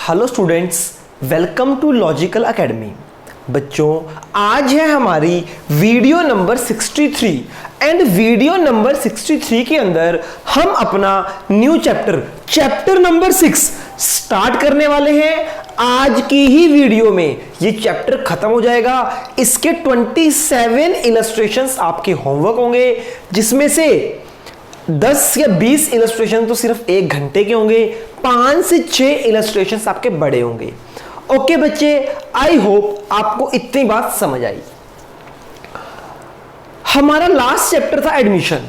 Hello students, welcome to logical academy. बच्चों, आज है हमारी video number 63 and video number 63 के अंदर हम अपना न्यू चैप्टर नंबर 6 स्टार्ट करने वाले हैं। आज की ही वीडियो में ये चैप्टर खत्म हो जाएगा। इसके 27 इलस्ट्रेशंस आपके होमवर्क होंगे, जिसमें से 10 या 20 इलस्ट्रेशन तो सिर्फ 1 घंटे के होंगे, 5 से 6 इलस्ट्रेशंस आपके बड़े होंगे। ओके बच्चे, आई होप आपको इतनी बात समझ आई। हमारा लास्ट चैप्टर था एडमिशन।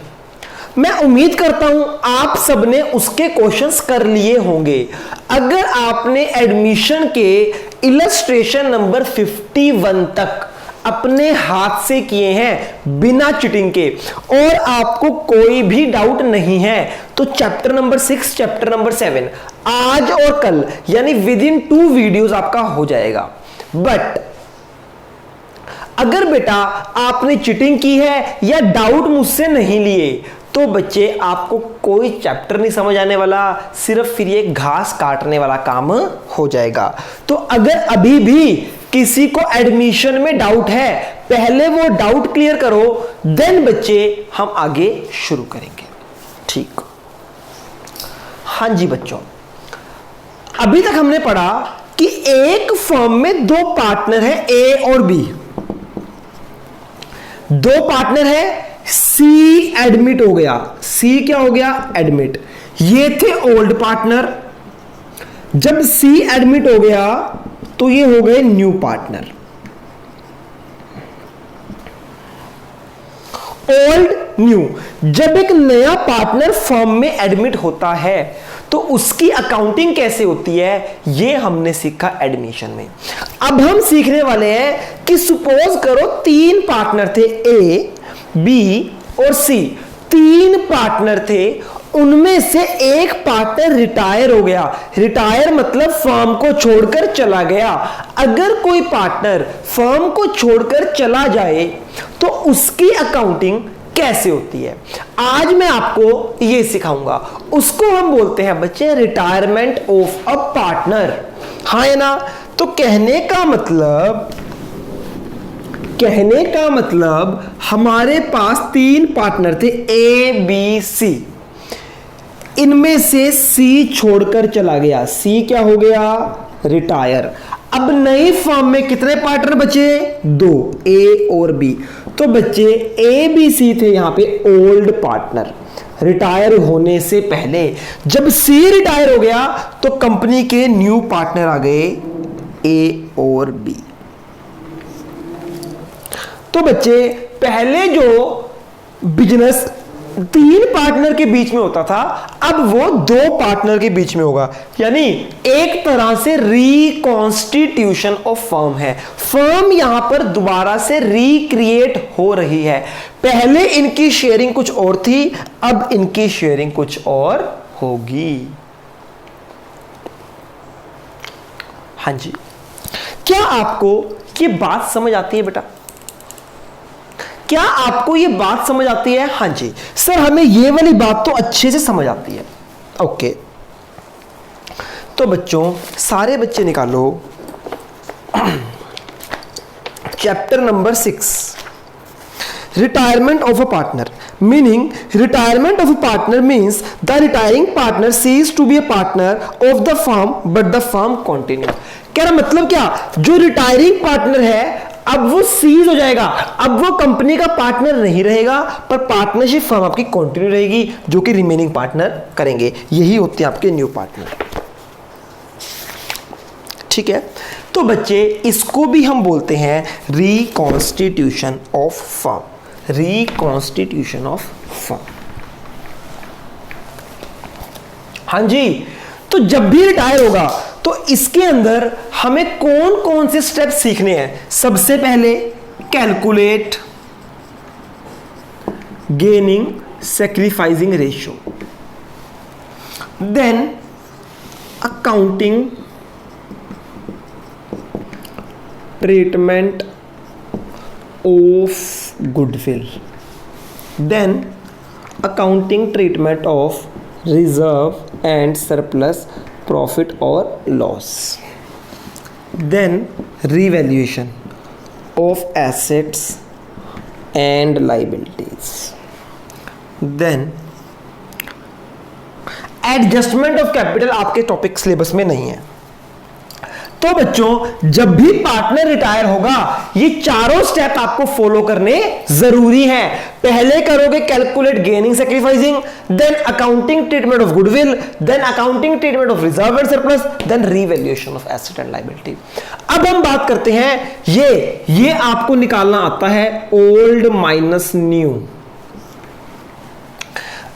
मैं उम्मीद करता हूं आप सबने उसके क्वेश्चंस कर लिए होंगे। अगर आपने एडमिशन के इलस्ट्रेशन नंबर 51 तक अपने हाथ से किए हैं बिना चीटिंग के और आपको कोई भी डाउट नहीं है, तो चैप्टर नंबर 6, चैप्टर नंबर 7 आज और कल यानी विद इन 2 वीडियोस आपका हो जाएगा। बट अगर बेटा आपने चीटिंग की है या डाउट मुझसे नहीं लिए, तो बच्चे आपको कोई चैप्टर नहीं समझ आने वाला, सिर्फ फिर ये घास काटने वाला काम हो जाएगा। तो अगर अभी भी किसी को एडमिशन में डाउट है, पहले वो डाउट क्लियर करो, देन बच्चे हम आगे शुरू करेंगे। ठीक, हाँ जी बच्चों, अभी तक हमने पढ़ा कि एक फर्म में 2 पार्टनर हैं, ए और बी। 2 पार्टनर है, सी एडमिट हो गया। सी क्या हो गया? एडमिट। ये थे ओल्ड पार्टनर। जब सी एडमिट हो गया तो ये हो गए न्यू पार्टनर। Old new. जब एक नया पार्टनर फर्म में एडमिट होता है तो उसकी अकाउंटिंग कैसे होती है, ये हमने सीखा एडमिशन में। अब हम सीखने वाले हैं कि सपोज करो 3 पार्टनर थे, ए, बी और सी। 3 पार्टनर थे, उनमें से एक पार्टनर रिटायर हो गया। रिटायर मतलब फर्म को छोड़कर चला गया। अगर कोई पार्टनर फर्म को छोड़कर चला जाए तो उसकी अकाउंटिंग कैसे होती है, आज मैं आपको ये सिखाऊंगा। उसको हम बोलते हैं बच्चे रिटायरमेंट ऑफ अ पार्टनर। हाँ है ना? तो कहने का मतलब हमारे पास 3 पार्टनर थे, ए, बी, सी। इनमें से सी छोड़कर चला गया। सी क्या हो गया? रिटायर। अब नई फर्म में कितने पार्टनर बचे? 2, ए और बी। तो बच्चे ए, बी, सी थे यहां पे ओल्ड पार्टनर रिटायर होने से पहले। जब सी रिटायर हो गया तो कंपनी के न्यू पार्टनर आ गए, ए और बी। तो बच्चे पहले जो बिजनेस 3 पार्टनर के बीच में होता था, अब वो 2 पार्टनर के बीच में होगा। यानी एक तरह से रिकॉन्स्टिट्यूशन ऑफ फर्म है। फर्म यहां पर दोबारा से रिक्रिएट हो रही है। पहले इनकी शेयरिंग कुछ और थी, अब इनकी शेयरिंग कुछ और होगी। हाँ जी, क्या आपको ये बात समझ आती है बेटा? क्या आपको ये बात समझ आती है? हाँ जी सर, हमें ये वाली बात तो अच्छे से समझ आती है। ओके, तो बच्चों सारे बच्चे निकालो chapter number 6, retirement of a partner. Meaning retirement of a partner means the retiring partner ceases to be a partner of the firm but the firm continue. क्या मतलब क्या? जो रिटायरिंग पार्टनर है अब वो सीज हो जाएगा, अब वो कंपनी का पार्टनर नहीं रहेगा, पर पार्टनरशिप फर्म आपकी कंटिन्यू रहेगी, जो कि रिमेनिंग पार्टनर करेंगे। यही होते हैं आपके न्यू पार्टनर। ठीक है, तो बच्चे इसको भी हम बोलते हैं reconstitution of firm. Reconstitution of firm. हाँ जी, तो जब भी रिटायर होगा तो इसके अंदर हमें कौन कौन से स्टेप सीखने हैं? सबसे पहले calculate gaining sacrificing ratio, then accounting treatment of goodwill, then accounting treatment of reserve and surplus profit और loss, then revaluation of assets and liabilities, then adjustment of capital आपके टॉपिक सिलेबस में नहीं है। तो बच्चों जब भी पार्टनर रिटायर होगा ये चारों स्टेप आपको फॉलो करने जरूरी हैं। पहले करोगे calculate gaining sacrificing, then accounting treatment of goodwill, then accounting treatment of reserve and surplus, then revaluation of asset and liability. अब हम बात करते हैं ये आपको निकालना आता है old minus new,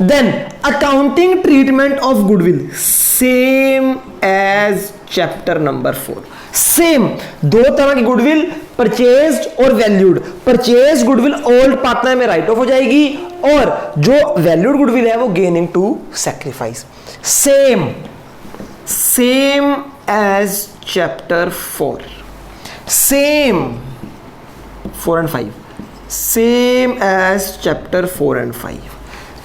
then accounting treatment of goodwill same as chapter number 4। Same दो तरह की गुडविल, परचेज्ड और valued. Purchase goodwill old partner में राइट ऑफ हो जाएगी और जो वैल्यूड गुडविल है वो gaining to sacrifice. Same as chapter 4, same 4 and 5, same as chapter 4 and 5।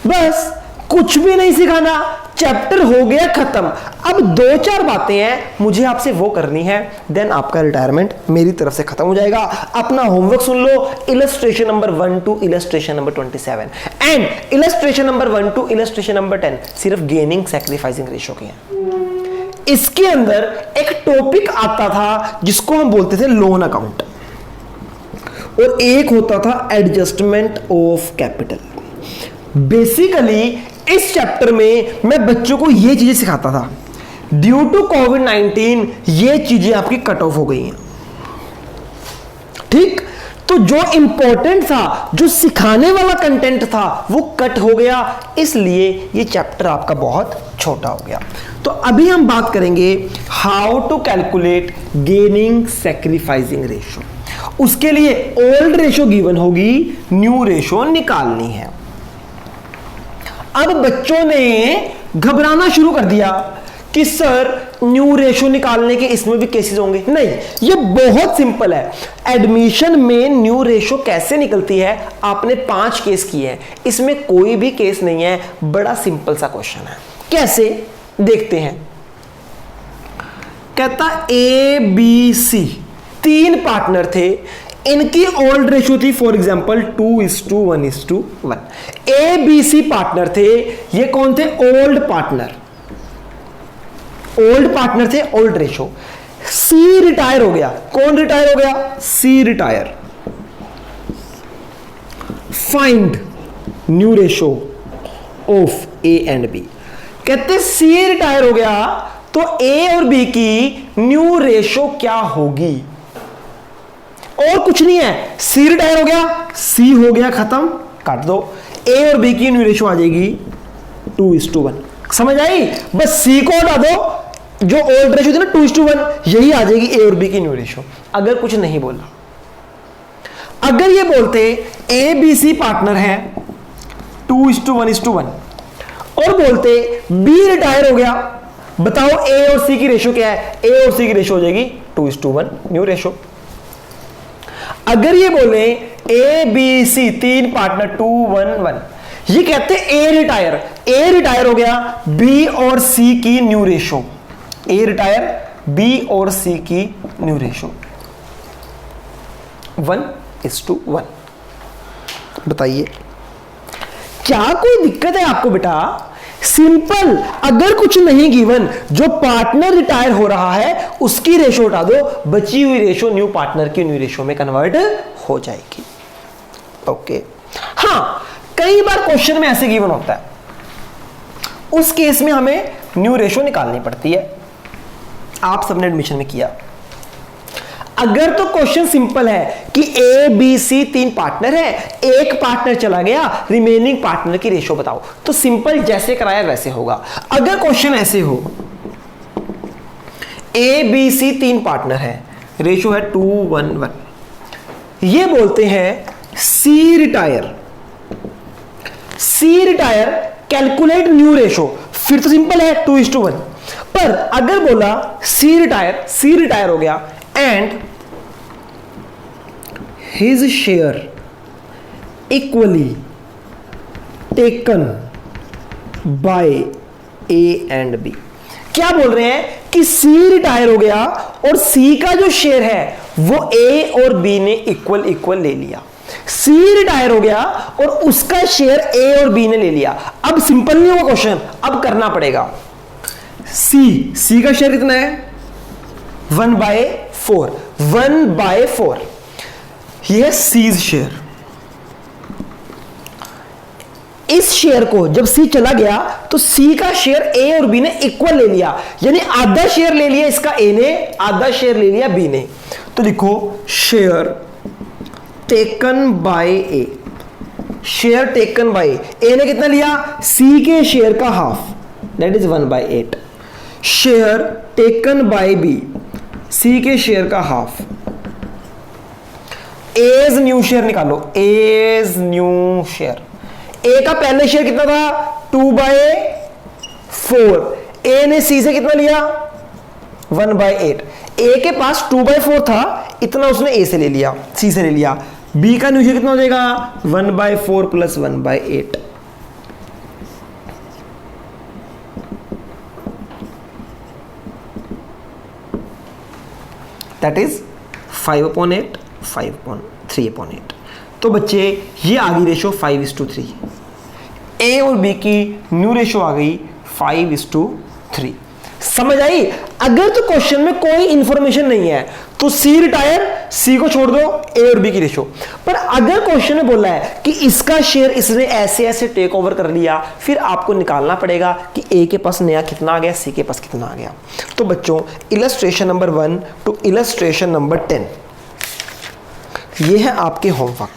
बस कुछ भी नहीं सिखाना, चैप्टर हो गया खत्म। अब 2-4 बातें हैं मुझे आपसे वो करनी है, देन आपका रिटायरमेंट मेरी तरफ से खत्म हो जाएगा। अपना homework soon low, illustration number 1 to illustration number 27 and illustration number 1 to illustration number 10 सिर्फ गेनिंग सैक्रिफाइसिंग रेशो के हैं। इसके अंदर एक टॉपिक आता था जिसको हम बोलते थे लोन अकाउंट, और एक होता था एडजस्टमेंट ऑफ कैपिटल। बेसिकली इस चैप्टर में मैं बच्चों को ये चीजें सिखाता था। ड्यू टू कोविड-19 ये चीजें आपकी कट ऑफ हो गई हैं, ठीक। तो जो इंपॉर्टेंट था, जो सिखाने वाला कंटेंट था वो कट हो गया, इसलिए ये चैप्टर आपका बहुत छोटा हो गया। तो अभी हम बात करेंगे how to calculate gaining sacrificing ratio. उसके लिए ओल्ड रेशो गिवन होगी, न्यू रेशो निकालनी है। अब बच्चों ने घबराना शुरू कर दिया कि सर न्यू रेशो निकालने के इसमें भी केसेस होंगे। नहीं, ये बहुत सिंपल है। एडमिशन में न्यू रेशो कैसे निकलती है, आपने 5 केस किए हैं, इसमें कोई भी केस नहीं है। बड़ा सिंपल सा क्वेश्चन है, कैसे देखते हैं। कहता ए बी सी 3 पार्टनर थे, इनकी ओल्ड रेशो थी for example 2:1:1। A B C partner थे, ये कौन थे, ओल्ड पार्टनर थे, ओल्ड रेशो। सी रिटायर हो गया, कौन रिटायर हो गया, C retire. Find new ratio of A and B. कहते सी रिटायर हो गया तो ए और बी की न्यू रेशो क्या होगी, और कुछ नहीं है। सी रिटायर हो गया, सी हो गया खत्म, काट दो। ए और बी की न्यू रेशो आ जाएगी 2:1। समझ आई, बस सी को हटा दो, जो ओल्ड रेशो थी ना 2:1, यही आ जाएगी ए और बी की न्यू रेशो। अगर कुछ नहीं बोला, अगर ये बोलते ए बी सी पार्टनर है 2:1:1 और बोलते बी रिटायर हो गया, बताओ ए और सी की रेशो क्या है, ए और सी की रेशो हो जाएगी 2:1 न्यू रेशो। अगर ये बोले ए बी सी 3 पार्टनर 2:1:1, ये कहते ए रिटायर हो गया, बी और सी की न्यू रेशो, ए रिटायर, बी और सी की न्यू रेशो 1:1। बताइए क्या कोई दिक्कत है आपको बेटा? सिंपल, अगर कुछ नहीं गिवन, जो पार्टनर रिटायर हो रहा है उसकी रेशो उठा दो, बची हुई रेशो न्यू पार्टनर की न्यू रेशो में कन्वर्ट हो जाएगी। ओके, हाँ, कई बार क्वेश्चन में ऐसे गिवन होता है, उस केस में हमें न्यू रेशो निकालनी पड़ती है। आप सबने एडमिशन में किया। अगर तो क्वेश्चन सिंपल है कि ए बी सी 3 पार्टनर है, एक पार्टनर चला गया, रिमेनिंग पार्टनर की रेशो बताओ, तो सिंपल जैसे कराया वैसे होगा। अगर क्वेश्चन ऐसे हो ए बी सी 3 पार्टनर है, रेशो है 2:1:1, ये बोलते हैं C retire, calculate new ratio, फिर तो सिंपल है 2:1। पर अगर बोला सी रिटायर हो गया and his share equally taken by A and B, क्या बोल रहे हैं कि सी रिटायर हो गया और सी का जो शेयर है वो ए और बी ने इक्वल इक्वल ले लिया। सी रिटायर हो गया और उसका शेयर ए और बी ने ले लिया। अब सिंपल नहीं होगा क्वेश्चन, अब करना पड़ेगा। सी का शेयर कितना है 1/4, 1/4 ये है सीज शेयर। इस शेयर को जब सी चला गया तो सी का शेयर ए और बी ने इक्वल ले लिया, यानी आधा शेयर ले लिया इसका ए ने, आधा शेयर ले लिया बी ने। तो लिखो share taken by A, share taken by A ने कितना लिया, सी के शेयर का half, that is 1/8। Share taken by B, C के शेयर का हाफ। एज न्यू शेयर निकालो, एज न्यू शेयर। ए का पहले शेयर कितना था 2/4, ए ने सी से कितना लिया 1/8। ए के पास 2/4 था, इतना उसने ए से ले लिया, सी से ले लिया। बी का न्यू शेयर कितना हो जाएगा 1/4 + 1/8, दैट इज 5/8, 3/8। तो बच्चे ये आ गई रेशो 5:3। ए और बी की न्यू रेशो आ गई 5:3। समझ आई? अगर तो क्वेश्चन में कोई इंफॉर्मेशन नहीं है तो सी रिटायर, सी को छोड़ दो, ए और बी की रेशो। पर अगर क्वेश्चन में बोला है कि इसका शेयर इसने ऐसे ऐसे टेक ओवर कर लिया, फिर आपको निकालना पड़ेगा कि ए के पास नया कितना आ गया, सी के पास कितना आ गया। तो बच्चों illustration number 1 to illustration number 10 ये है आपके homework.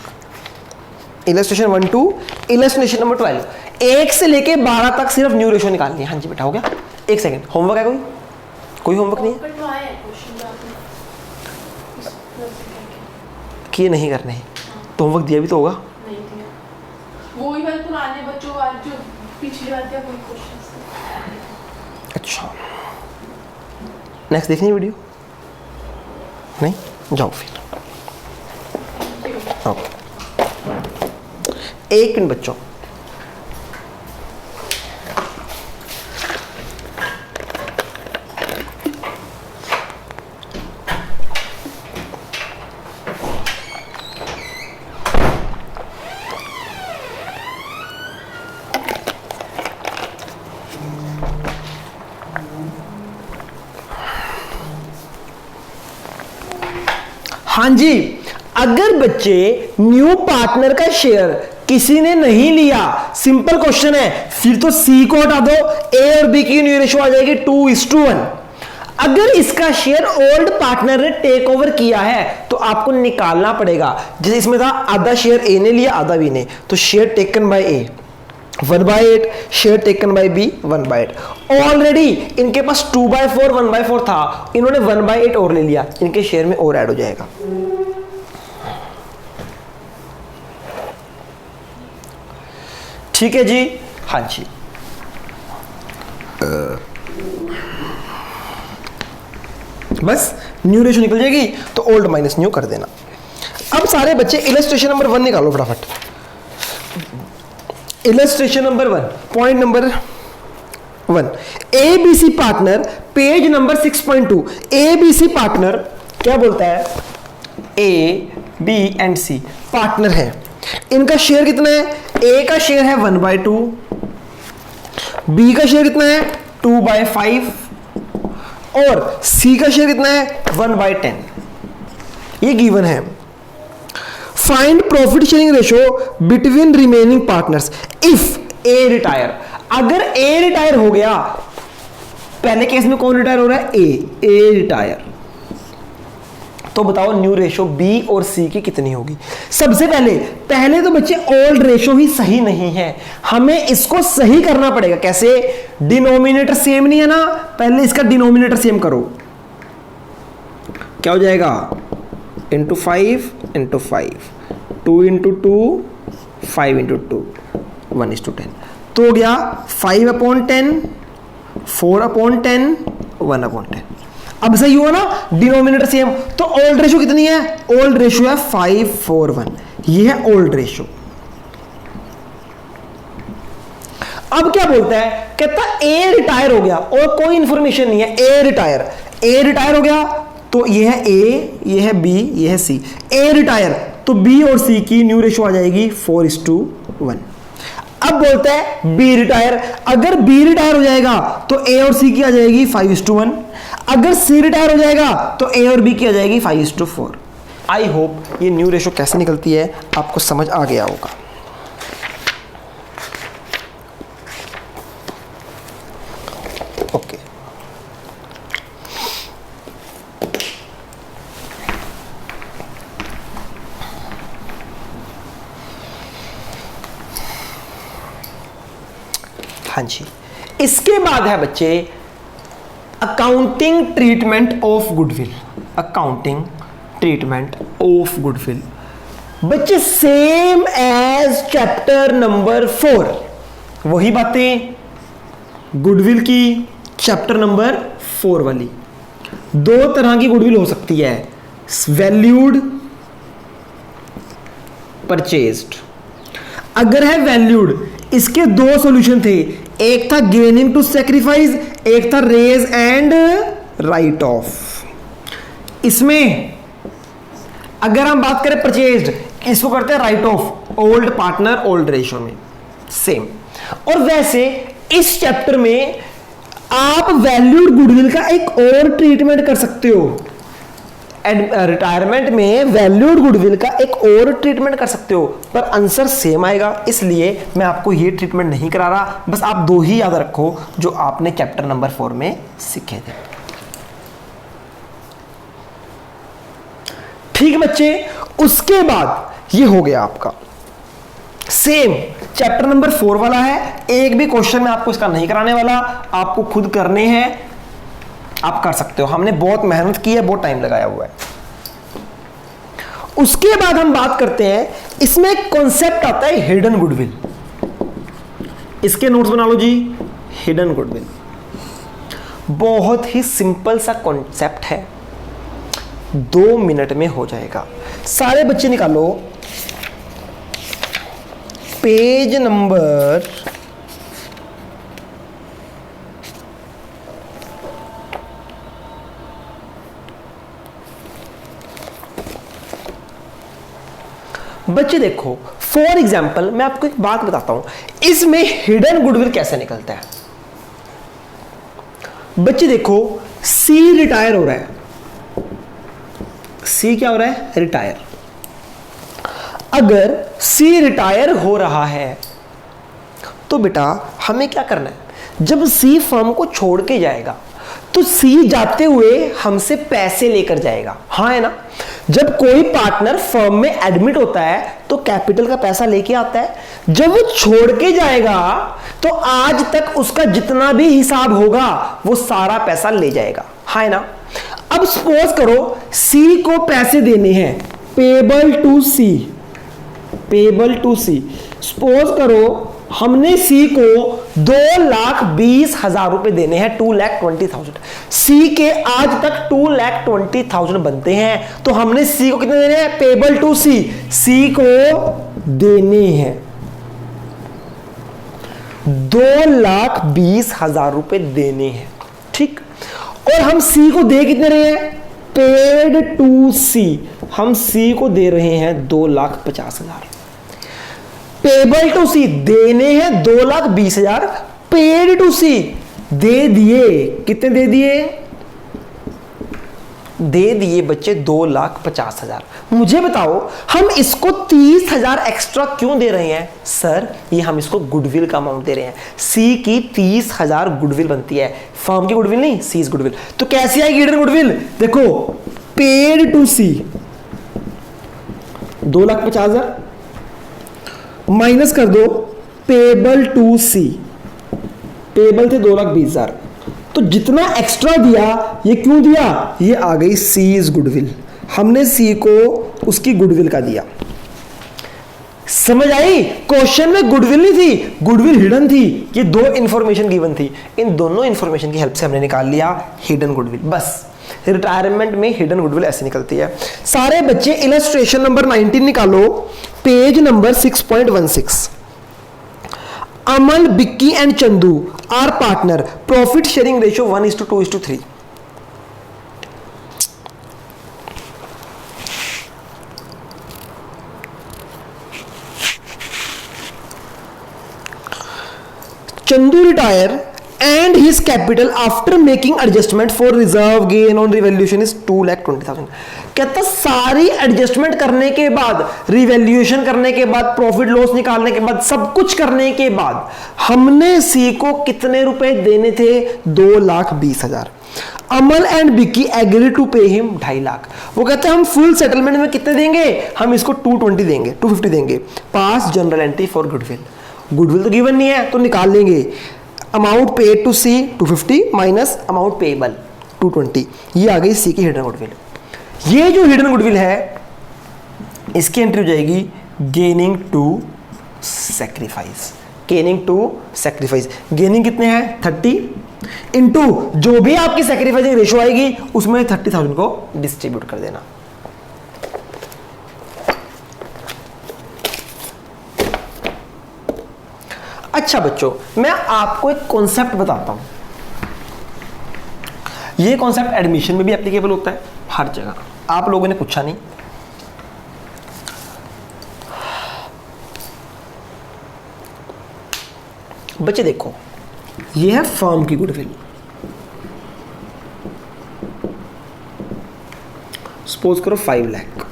Illustration 1 to illustration number 12, 1 से लेके 12 तक सिर्फ न्यू रेशो निकालनी है। हाँ जी बेटा हो गया। एक सेकंड, होमवर्क है कोई होमवर्क नहीं है किए नहीं करने हैं तो होमवर्क दिया भी तो होगा। वही वाले पुराने बच्चों वाले जो पिछली बार दिया वही क्वेश्चंस। अच्छा नेक्स्ट देखनी वीडियो नहीं, जाओ फिर। ओके एक मिनट बच्चों, हाँ जी, अगर बच्चे न्यू पार्टनर का शेयर किसी ने नहीं लिया, सिंपल क्वेश्चन है, फिर तो सी को हटा दो, ए और बी की न्यू रेशो आ जाएगी 2:1। अगर इसका शेयर ओल्ड पार्टनर ने टेक ओवर किया है तो आपको निकालना पड़ेगा। जैसे इसमें था आधा शेयर ए ने लिया, आधा बी ने, तो share taken by A 1/8, share taken by B 1/8। Already इनके पास 2/4 1/4 था, इन्होंने 1/8 और ले लिया, इनके शेयर में और ऐड हो जाएगा। ठीक है जी, हाँ जी। बस न्यू रेशो निकल जाएगी तो ओल्ड माइनस न्यू कर देना। अब सारे बच्चे इलस्ट्रेशन नंबर 1 निकालो फटाफट। Illustration number 1, point number 1, ABC partner, page number 6.2। ABC partner क्या बोलता है, A B and C partner है, इनका शेयर कितना है, ए का शेयर है 1/2, बी का शेयर कितना है 2/5 और सी का शेयर कितना है 1/10। ये गिवन है। Find profit sharing ratio between remaining partners if A retire. अगर ए रिटायर हो गया, पहले केस में कौन रिटायर हो रहा है, ए रिटायर, तो बताओ न्यू रेशो बी और सी की कितनी होगी। सबसे पहले तो बच्चे ओल्ड रेशो ही सही नहीं है, हमें इसको सही करना पड़ेगा। कैसे, डिनोमिनेटर सेम नहीं है ना, पहले इसका डिनोमिनेटर सेम करो। क्या हो जाएगा, इंटू 5 इंटू 5, 2 इंटू 2, 5 इंटू 2, 1:10। तो हो गया 5/10, 4/10, 1/10। अब सही हुआ ना, डिनोमिनेटर सेम। तो ओल्ड रेशो कितनी है, ओल्ड रेशो है 5:4:1, ये है ओल्ड रेशो। अब क्या बोलता है, कहता ए रिटायर हो गया और कोई इंफॉर्मेशन नहीं है, ए रिटायर हो गया तो ये है ए, ये है बी, ये है सी। ए रिटायर तो बी और सी की न्यू रेशो आ जाएगी 4:1। अब बोलता है बी रिटायर, अगर बी रिटायर हो जाएगा तो ए और सी की आ जाएगी 5:1। अगर सी रिटायर हो जाएगा तो ए और बी की आ जाएगी 5:4। आई होप ये न्यू रेशो कैसे निकलती है आपको समझ आ गया होगा। ओके, हाँ जी, इसके बाद है बच्चे accounting treatment of goodwill. Accounting treatment of goodwill बच्चे सेम एज चैप्टर नंबर 4, वही बातें गुडविल की चैप्टर नंबर 4 वाली। दो तरह की गुडविल हो सकती है, वैल्यूड, परचेज्ड। अगर है वैल्यूड, इसके दो सॉल्यूशन थे, एक था गेनिंग टू सेक्रीफाइस, एक था रेज एंड राइट ऑफ। इसमें अगर हम बात करें परचेज्ड, इसको करते हैं right of, old partner old ratio में सेम। और वैसे इस चैप्टर में आप वैल्यूड गुडविल का एक और ट्रीटमेंट कर सकते हो। रिटायरमेंट में वैल्यूड गुडविल का एक और ट्रीटमेंट कर सकते हो, पर आंसर सेम आएगा, इसलिए मैं आपको ये ट्रीटमेंट नहीं करा रहा। बस आप दो ही याद रखो जो आपने चैप्टर नंबर 4 में सीखे थे। ठीक बच्चे, उसके बाद ये हो गया आपका सेम चैप्टर नंबर 4 वाला है। एक भी क्वेश्चन मैं आपको इसका नहीं कराने वाला, आपको खुद करने हैं, आप कर सकते हो। हमने बहुत मेहनत की है, बहुत टाइम लगाया हुआ है। उसके बाद हम बात करते हैं, इसमें एक कॉन्सेप्ट आता है हिडन गुडविल। इसके नोट्स बना लो जी। हिडन गुडविल बहुत ही सिंपल सा कॉन्सेप्ट है, 2 मिनट में हो जाएगा। सारे बच्चे निकालो पेज नंबर 'बच्चे देखो, फॉर एग्जाम्पल मैं आपको एक बात बताता हूं, इसमें हिडन गुडविल कैसे निकलता है। बच्चे देखो, सी रिटायर हो रहा है, सी क्या हो रहा है, रिटायर। अगर सी रिटायर हो रहा है तो बेटा हमें क्या करना है, जब सी फर्म को छोड़ के जाएगा तो सी जाते हुए हमसे पैसे लेकर जाएगा, हाँ है ना। जब कोई पार्टनर फर्म में एडमिट होता है तो कैपिटल का पैसा लेके आता है, जब वो छोड़ के जाएगा तो आज तक उसका जितना भी हिसाब होगा वो सारा पैसा ले जाएगा, हाँ है ना। अब सपोज करो सी को पैसे देने हैं, payable to C, payable to C. Suppose करो हमने सी को 2,20,000 रुपए देने हैं, 2,20,000। सी के आज तक 2,20,000 बनते हैं, तो हमने सी को कितने देने हैं, पेबल टू सी, सी को देने हैं 2,20,000 रुपए देने हैं, ठीक। और हम सी को दे कितने रहे हैं, पेड टू सी, हम सी को दे रहे हैं 2,50,000। पेबल टू सी देने हैं 2,20,000, पेड टू सी दे दिए, कितने दे दिए, दे दिए बच्चे 2,50,000। मुझे बताओ हम इसको 30,000 एक्स्ट्रा क्यों दे रहे हैं सर, ये हम इसको गुडविल का अमाउंट दे रहे हैं। सी की 30,000 गुडविल बनती है, फर्म की गुडविल नहीं, सीज गुडविल। तो कैसी आएगी हिडन गुडविल, देखो पेड टू सी 2,50,000 माइनस कर दो पेबल टू सी, पेबल थे 2,20,000, तो जितना एक्स्ट्रा दिया ये क्यों दिया, ये आ गई सीज गुडविल, हमने सी को उसकी गुडविल का दिया। समझ आई, क्वेश्चन में गुडविल नहीं थी, गुडविल हिडन थी, ये दो इंफॉर्मेशन गिवन थी, इन दोनों इंफॉर्मेशन की हेल्प से हमने निकाल लिया हिडन गुडविल। बस रिटायरमेंट में हिडन गुडविल ऐसे निकलती है। सारे बच्चे इलस्ट्रेशन नंबर 19 निकालो, page number 6.16। Amal, Bikki and Chandu are partner, profit sharing ratio 1:2:3। Chandu retire and his capital after making adjustment for reserve gain on revaluation is 2,20,000। कहता सारी एडजस्टमेंट करने के बाद, रिवैल्यूएशन करने के बाद, प्रॉफिट लॉस निकालने के बाद, सब कुछ करने के बाद हमने सी को कितने रुपए देने थे? 2,20,000। Amal and Bikki agree to pay him 2.5 lakh. वो कहते हैं हम फुल सेटलमेंट में कितने देंगे? हम इसको 220 देंगे, 250 देंगे। Pass journal entry for goodwill. Goodwill तो गिवन नहीं है तो निकाल लेंगे। Amount paid to C 250 minus amount payable 220। ये आ गई सी की हिडन गुडविल। ये जो हिडन गुडविल है इसकी एंट्री हो जाएगी gaining to sacrifice. Gaining to sacrifice, gaining कितने हैं? 30 इंटू जो भी आपकी सैक्रिफाइसिंग रेशो आएगी उसमें 30,000 को डिस्ट्रीब्यूट कर देना। अच्छा बच्चों, मैं आपको एक कॉन्सेप्ट बताता हूं। यह कॉन्सेप्ट एडमिशन में भी एप्लीकेबल होता है, हर जगह। आप लोगों ने पूछा नहीं। बच्चे देखो, यह है फर्म की गुडविल। सपोज करो 5 लाख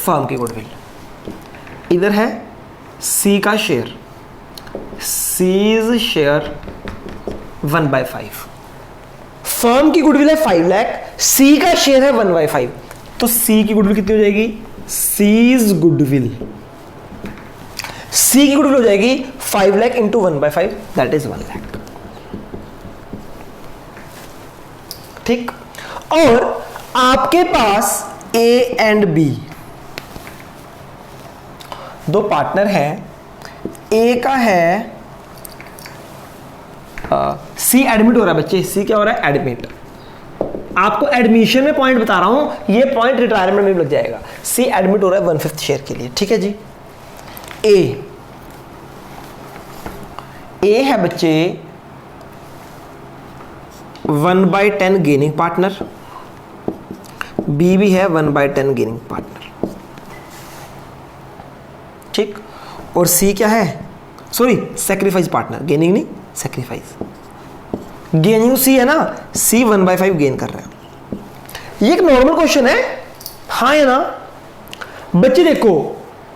फर्म की गुडविल। इधर है सी का शेयर, सीज शेयर 1/5। फर्म की गुडविल है 5 लाख, सी का शेयर है 1/5। तो सी की गुडविल कितनी हो जाएगी? सीज गुडविल, सी की गुडविल हो जाएगी 5 lakh into 1/5, that is 1 lakh. ठीक। और आपके पास ए एंड बी दो पार्टनर हैं। ए का है सी एडमिट हो रहा है बच्चे। सी क्या हो रहा है? एडमिट। आपको एडमिशन में पॉइंट बता रहा हूं, ये पॉइंट रिटायरमेंट में भी लग जाएगा। सी एडमिट हो रहा है 1/5 शेयर के लिए। ठीक है जी। ए है बच्चे 1/10 गेनिंग पार्टनर, बी भी है 1/10 गेनिंग पार्टनर। ठीक। और सी क्या है? सॉरी, सैक्रिफाइस पार्टनर, गेनिंग नहीं, सैक्रिफाइस। गेनिंग सी है ना, सी 1/5 गेन कर रहा है। ये एक नॉर्मल क्वेश्चन है, हाँ या ना? बच्चे देखो,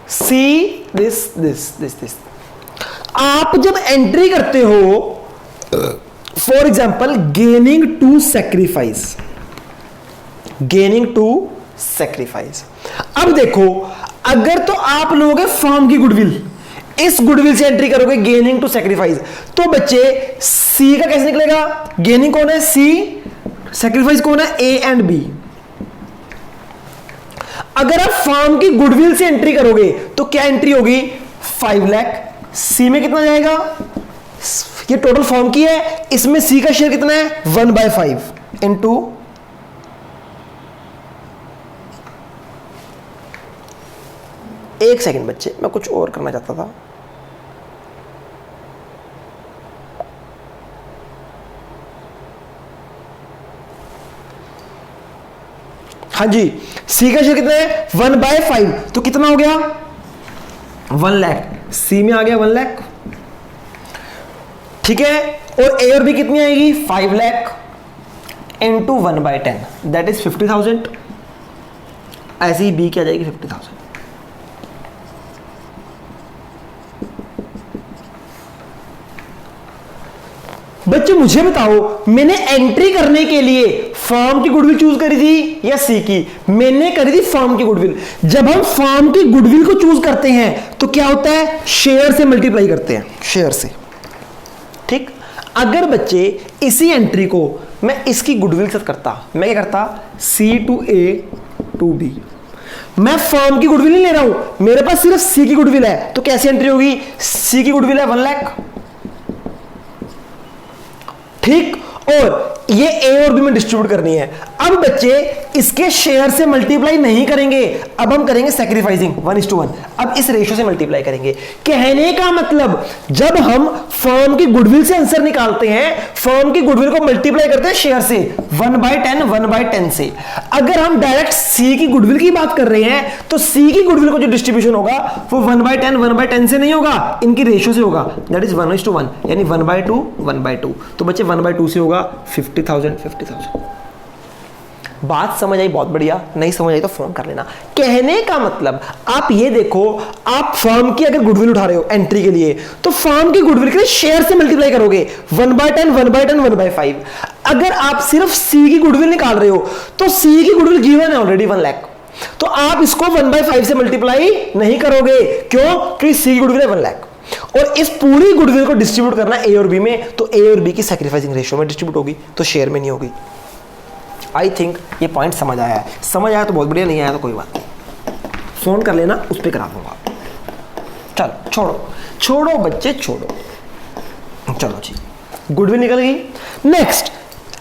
see this this this this. आप जब एंट्री करते हो, for example gaining to sacrifice, gaining to sacrifice. अब देखो, अगर तो आप लोगे फर्म की गुडविल, इस गुडविल से एंट्री करोगे गेनिंग टू सैक्रिफाइस, तो बच्चे सी का कैसे निकलेगा? गेनिंग कौन है? सी। सैक्रिफाइस कौन है? A and B. अगर आप फर्म की गुडविल से एंट्री करोगे तो क्या एंट्री होगी? 5 लाख। सी में कितना जाएगा? ये टोटल फर्म की है, इसमें सी का शेयर कितना है? 1/5 इंटू एक सेकंड बच्चे, मैं कुछ और करना चाहता था। हाँ जी, सी का शेयर कितना है? 1/5। तो कितना हो गया? 1 लाख। सी में आ गया 1 लाख। ठीक है। और ए और बी कितनी आएगी? 5 लाख इंटू 1/10, दैट इज 50,000। ऐसे ही बी क्या जाएगी? 50,000। बच्चे मुझे बताओ, मैंने एंट्री करने के लिए फर्म की गुडविल चूज करी थी या सी की? मैंने करी थी फर्म की गुडविल। जब हम फर्म की गुडविल को चूज करते हैं तो क्या होता है? शेयर से मल्टीप्लाई करते हैं, शेयर से। ठीक। अगर बच्चे इसी एंट्री को मैं इसकी गुडविल के साथ करता, मैं क्या करता? सी टू ए टू बी। मैं फर्म की गुडविल नहीं ले रहा हूं, मेरे पास सिर्फ सी की गुडविल है, तो कैसी एंट्री होगी? सी की गुडविल है 1 लाख। ठीक। और ये ए और बी में डिस्ट्रीब्यूट करनी है। अब बच्चे इसके शेयर से मल्टीप्लाई नहीं करेंगे, अब हम करेंगे सैक्रिफाइसिंग 1:1। अब इस रेशियो से मल्टीप्लाई करेंगे। कहने का मतलब जब हम फर्म की गुडविल से आंसर निकालते हैं, फर्म की गुडविल को मल्टीप्लाई करते हैं शेयर से 1/10 से। अगर हम डायरेक्ट सी की गुडविल की बात कर रहे हैं तो सी की गुडविल को जो डिस्ट्रीब्यूशन होगा वो 1/10 से नहीं होगा, इनकी रेशियो से होगा, दैट इज 1:1, यानी 1/2। तो बच्चे 1/2 से होगा 50,000। बात समझ आई? बहुत बढ़िया। नहीं समझ आई तो फोन कर लेना। कहने का मतलब आप ये देखो, आप फर्म की अगर गुडविल उठा रहे हो एंट्री के लिए, तो फर्म की गुडविल के लिए शेयर से मल्टीप्लाई करोगे 1/10, अगर आप सिर्फ सी की गुडविल निकाल रहे हो तो सी की गुडविल गिवन है ऑलरेडी 1 लाख, तो आप इसको 1/5 से मल्टीप्लाई नहीं करोगे। क्यों? क्योंकि सी की गुडविल है 1 लाख और इस पूरी गुडविल को डिस्ट्रीब्यूट करना ए और बी में, तो ए और बी की सैक्रिफाइसिंग रेशियो में डिस्ट्रीब्यूट होगी, तो शेयर में नहीं होगी। आई थिंक ये पॉइंट समझ आया है। समझ आया तो बहुत बढ़िया, नहीं आया तो कोई बात नहीं, फोन कर लेना, उस पर करा दूंगा। चलो छोड़ो बच्चे छोड़ो। चलो जी, गुडविल निकल गई। नेक्स्ट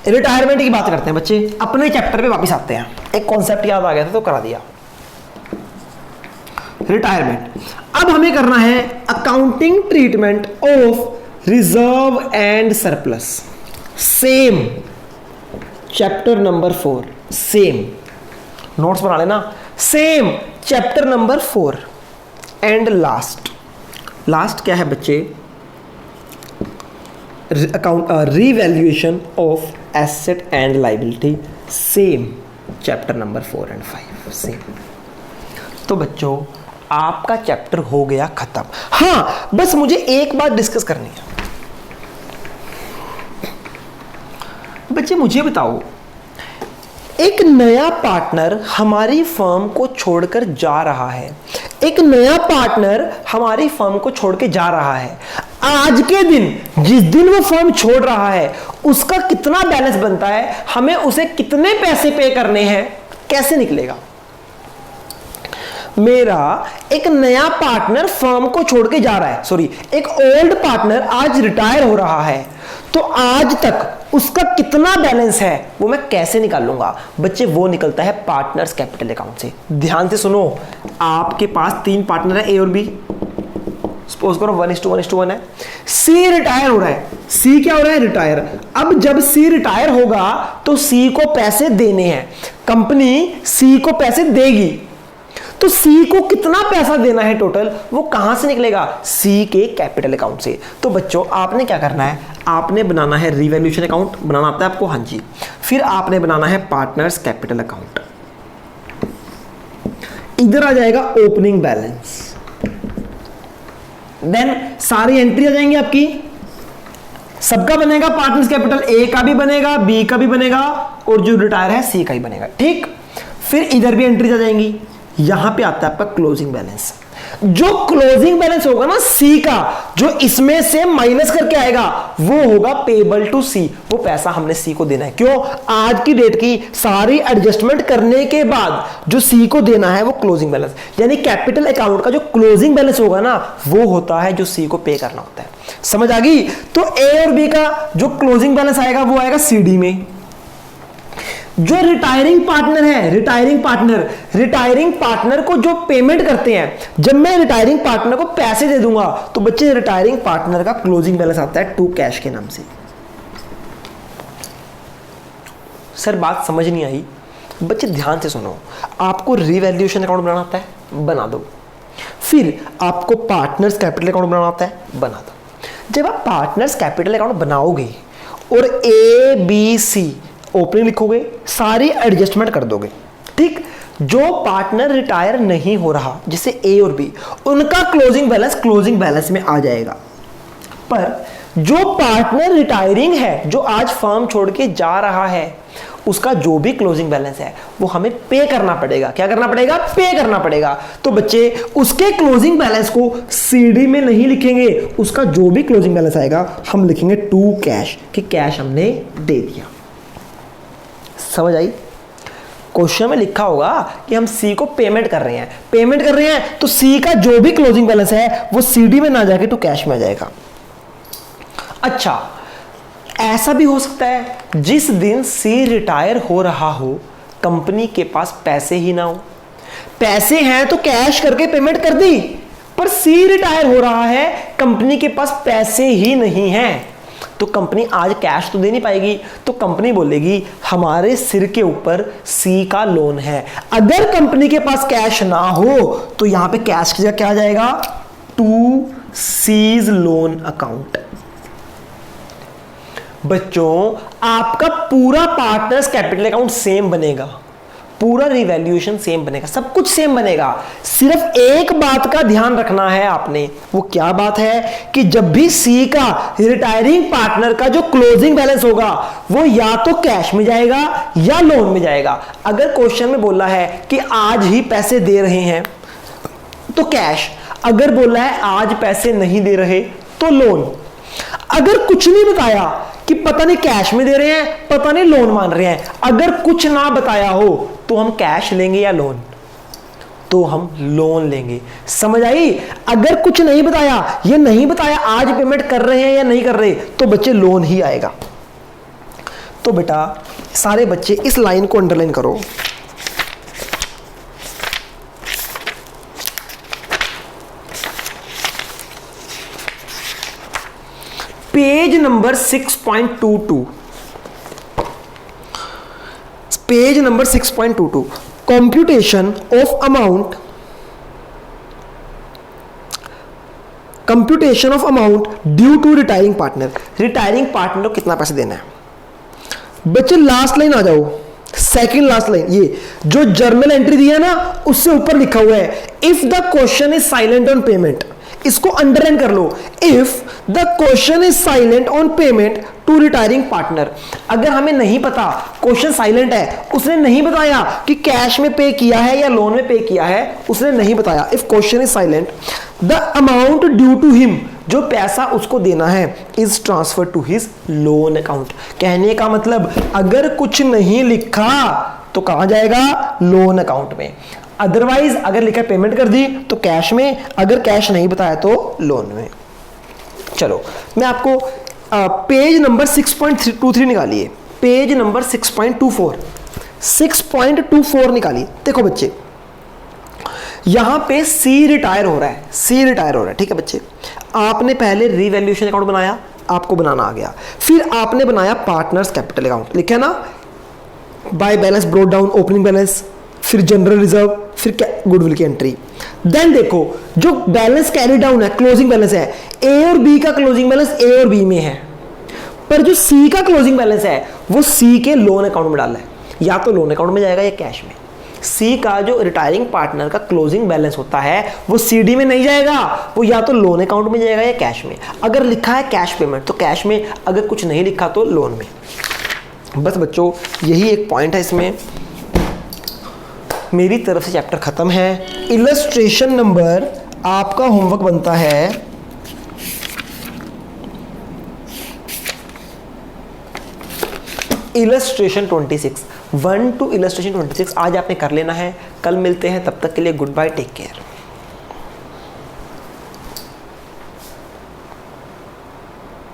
रिटायरमेंट की बात करते हैं बच्चे। अपने चैप्टर पे वापस आते हैं। एक कॉन्सेप्ट याद आ गया था तो करा दिया। रिटायरमेंट। अब हमें करना है accounting treatment of reserve and surplus. Same chapter number 4, same notes बना लेना। Same chapter number 4 and last क्या है बच्चे? Revaluation of asset and liability. Same chapter number 4 and 5 same. तो बच्चों आपका चैप्टर हो गया खत्म। हाँ, बस मुझे एक बात डिस्कस करनी है। बच्चे मुझे बताओ, एक नया पार्टनर हमारी फर्म को छोड़कर जा रहा है, एक नया पार्टनर हमारी फर्म को छोड़ के जा रहा है। आज के दिन, जिस दिन वो फर्म छोड़ रहा है, उसका कितना बैलेंस बनता है, हमें उसे कितने पैसे पे करने हैं, कैसे निकलेगा? मेरा एक नया पार्टनर फर्म को छोड़ के जा रहा है, सॉरी एक ओल्ड पार्टनर आज रिटायर हो रहा है, तो आज तक उसका कितना बैलेंस है वो मैं कैसे निकाल लूंगा? बच्चे वो निकलता है पार्टनर्स कैपिटल अकाउंट से। ध्यान से सुनो, आपके पास 3 पार्टनर है, ए और बी। सपोज करो 1:1 है। सी रिटायर हो रहा है। सी क्या हो रहा है? रिटायर। अब जब सी रिटायर होगा तो सी को पैसे देने हैं, कंपनी सी को पैसे देगी, तो सी को कितना पैसा देना है टोटल, वो कहां से निकलेगा? सी के कैपिटल अकाउंट से। तो बच्चों आपने क्या करना है? आपने बनाना है रिवैल्यूएशन अकाउंट। बनाना आता है आपको? हाँ जी। फिर आपने बनाना है पार्टनर्स कैपिटल अकाउंट। इधर आ जाएगा ओपनिंग बैलेंस, देन सारी एंट्री आ जाएंगी आपकी। सबका बनेगा पार्टनर्स कैपिटल, ए का भी बनेगा, बी का भी बनेगा, और जो रिटायर है सी का ही बनेगा। ठीक, फिर इधर भी एंट्रीज आ जाएंगी। यहां पे आता है आपका क्लोजिंग बैलेंस। जो क्लोजिंग बैलेंस होगा ना सी का, जो इसमें से माइनस करके आएगा, वो होगा पेबल टू सी। वो पैसा हमने सी को देना है। क्यों? आज की डेट की सारी एडजस्टमेंट करने के बाद जो सी को देना है वो क्लोजिंग बैलेंस, यानी कैपिटल अकाउंट का जो क्लोजिंग बैलेंस होगा ना, वो होता है जो सी को पे करना होता है। समझ आ गई? तो ए और बी का जो क्लोजिंग बैलेंस आएगा वो आएगा सीडी में। जो रिटायरिंग पार्टनर है, रिटायरिंग पार्टनर को जो पेमेंट करते हैं, जब मैं रिटायरिंग पार्टनर को पैसे दे दूंगा तो बच्चे रिटायरिंग पार्टनर का क्लोजिंग बैलेंस आता है टू कैश के नाम से। सर बात समझ नहीं आई? बच्चे ध्यान से सुनो, आपको रिवैल्यूएशन अकाउंट बनाना आता है? बना दो। फिर आपको पार्टनर्स कैपिटल अकाउंट बनाना आता है? बना दो। जब आप पार्टनर्स कैपिटल अकाउंट बनाओगे और ए बी सी ओपनिंग लिखोगे, सारी एडजस्टमेंट कर दोगे। ठीक, जो पार्टनर रिटायर नहीं हो रहा जैसे ए और बी, उनका क्लोजिंग बैलेंस में आ जाएगा। पर जो पार्टनर रिटायरिंग है, जो आज फर्म छोड़ के जा रहा है, उसका जो भी क्लोजिंग बैलेंस है वो हमें पे करना पड़ेगा। क्या करना पड़ेगा? पे करना पड़ेगा। तो बच्चे उसके क्लोजिंग बैलेंस को सीडी में नहीं लिखेंगे, उसका जो भी क्लोजिंग बैलेंस आएगा हम लिखेंगे टू कैश, कि कैश हमने दे दिया। समझ आई? क्वेश्चन में लिखा होगा कि हम सी को पेमेंट कर रहे हैं, तो सी का जो भी क्लोजिंग बैलेंस है वो सीडी में ना जाके तो कैश में आ जाएगा। अच्छा, ऐसा भी हो सकता है जिस दिन सी रिटायर हो रहा हो कंपनी के पास पैसे ही ना हो, पैसे हैं तो कैश करके पेमेंट कर दी, पर सी रिटायर हो रहा है, कंपनी के पास पैसे ही नहीं हैं, तो कंपनी आज कैश तो दे नहीं पाएगी, तो कंपनी बोलेगी हमारे सिर के ऊपर सी का लोन है। अगर कंपनी के पास कैश ना हो तो यहां पे कैश की जगह क्या आ जाएगा, टू सीज लोन अकाउंट। बच्चों आपका पूरा पार्टनर्स कैपिटल अकाउंट सेम बनेगा, पूरा रिवैल्यूएशन सेम बनेगा, सब कुछ सेम बनेगा, सिर्फ एक बात का ध्यान रखना है आपने। वो क्या बात है कि जब भी सी का रिटायरिंग पार्टनर का जो क्लोजिंग बैलेंस होगा वो या तो कैश में जाएगा या लोन में जाएगा। अगर क्वेश्चन में बोला है कि आज ही पैसे दे रहे हैं तो कैश, अगर बोला है आज पैसे नहीं दे रहे तो लोन। अगर कुछ नहीं बताया कि पता नहीं कैश में दे रहे हैं, पता नहीं लोन मान रहे हैं, अगर कुछ ना बताया हो तो हम कैश लेंगे या लोन, तो हम लोन लेंगे। समझ आई? अगर कुछ नहीं बताया, ये नहीं बताया आज पेमेंट कर रहे हैं या नहीं कर रहे, तो बच्चे लोन ही आएगा। तो बेटा सारे बच्चे इस लाइन को अंडरलाइन करो। Page number 6.22, page number 6.22, computation of amount, computation of amount due to retiring partner. Retiring partner को कितना पैसे देना है। बच्चे लास्ट लाइन आ जाओ, सेकंड लास्ट लाइन, ये जो जर्नल एंट्री दिया ना उससे ऊपर लिखा हुआ है if the question is silent on payment, इसको अंडरलाइन कर लो। If the question is silent on payment to retiring partner, अगर हमें नहीं पता क्वेश्चन साइलेंट है, उसने नहीं बताया कि कैश में पे किया है या लोन में पे किया है, उसने नहीं बताया। If question is silent the amount due to him, जो पैसा उसको देना है, is transfer to his loan account. कहने का मतलब अगर कुछ नहीं लिखा तो कहां जाएगा, लोन अकाउंट में। अदरवाइज अगर लिखा पेमेंट कर दी तो कैश में, अगर कैश नहीं बताया तो लोन में। चलो मैं आपको पेज नंबर 6.23 निकालिए, पेज नंबर 6.24, 6.24 निकालिए। देखो बच्चे यहां पे सी रिटायर हो रहा है, सी रिटायर हो रहा है, ठीक है बच्चे। आपने पहले रिवैल्यूएशन अकाउंट बनाया, आपको बनाना आ गया, फिर आपने बनाया पार्टनर्स कैपिटल अकाउंट, लिखा है ना, by balance brought down opening balance, फिर जनरल रिजर्व, फिर गुडविल की एंट्री। देन देखो जो बैलेंस कैरी डाउन है, क्लोजिंग बैलेंस है, ए और बी का क्लोजिंग बैलेंस ए और बी में है, पर जो सी का क्लोजिंग बैलेंस है वो सी के लोन अकाउंट में डाला है, या तो लोन अकाउंट में जाएगा या कैश में। सी का जो रिटायरिंग पार्टनर का क्लोजिंग बैलेंस होता है वो सीडी में नहीं जाएगा, वो या तो लोन अकाउंट में जाएगा या कैश में। अगर लिखा है कैश पेमेंट तो कैश में, अगर कुछ नहीं लिखा तो लोन में। बस बच्चों यही एक पॉइंट है इसमें। मेरी तरफ से चैप्टर खत्म है। इलस्ट्रेशन नंबर आपका होमवर्क बनता है इलस्ट्रेशन 26, 1 to इलस्ट्रेशन 26 आज आपने कर लेना है। कल मिलते हैं, तब तक के लिए गुड बाय, टेक केयर।